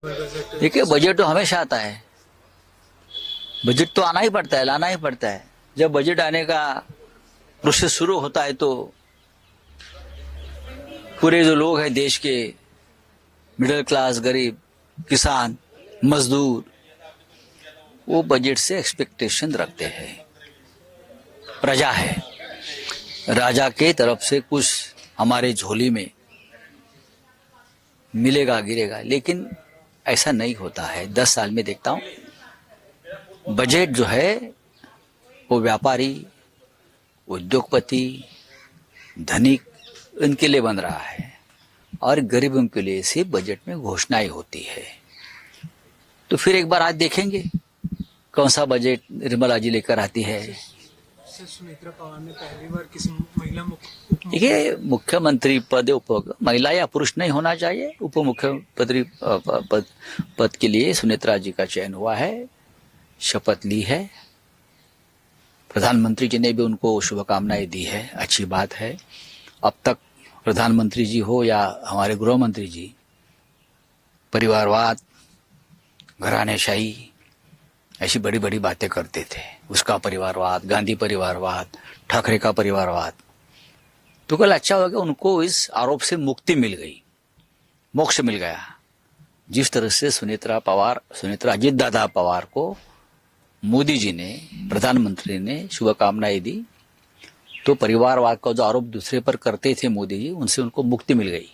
देखिए, बजट तो हमेशा आता है। बजट तो आना ही पड़ता है, लाना ही पड़ता है। जब बजट आने का प्रोसेस शुरू होता है तो पूरे जो लोग हैं देश के, मिडिल क्लास, गरीब, किसान, मजदूर, वो बजट से एक्सपेक्टेशन रखते हैं। प्रजा है, राजा के तरफ से कुछ हमारे झोली में मिलेगा गिरेगा, लेकिन ऐसा नहीं होता है। 10 साल में देखता हूं बजट जो है वो व्यापारी, उद्योगपति, धनिक, इनके लिए बन रहा है और गरीबों के लिए सिर्फ बजट में घोषणाएं होती है। तो फिर एक बार आज देखेंगे कौन सा बजट निर्मला जी लेकर आती है। सुनेत्रा पवार ने पहली बार किसी महिला देखिए, मुख्यमंत्री पद महिला या पुरुष नहीं होना चाहिए। उप मुख्यमंत्री पद के लिए सुनेत्रा जी का चयन हुआ है, शपथ ली है। प्रधानमंत्री जी ने भी उनको शुभकामनाएं दी है, अच्छी बात है। अब तक प्रधानमंत्री जी हो या हमारे गृह मंत्री जी, परिवारवाद, घरानेशाही, ऐसी बड़ी बड़ी बातें करते थे। उसका परिवारवाद, गांधी परिवारवाद, ठाकरे का परिवारवाद। तो कल अच्छा हो गया, उनको इस आरोप से मुक्ति मिल गई, मोक्ष मिल गया। जिस तरह से सुनेत्रा अजीत दादा पवार को मोदी जी ने, प्रधानमंत्री ने शुभकामनाएं दी, तो परिवारवाद का जो आरोप दूसरे पर करते थे मोदी जी, उनसे उनको मुक्ति मिल गई।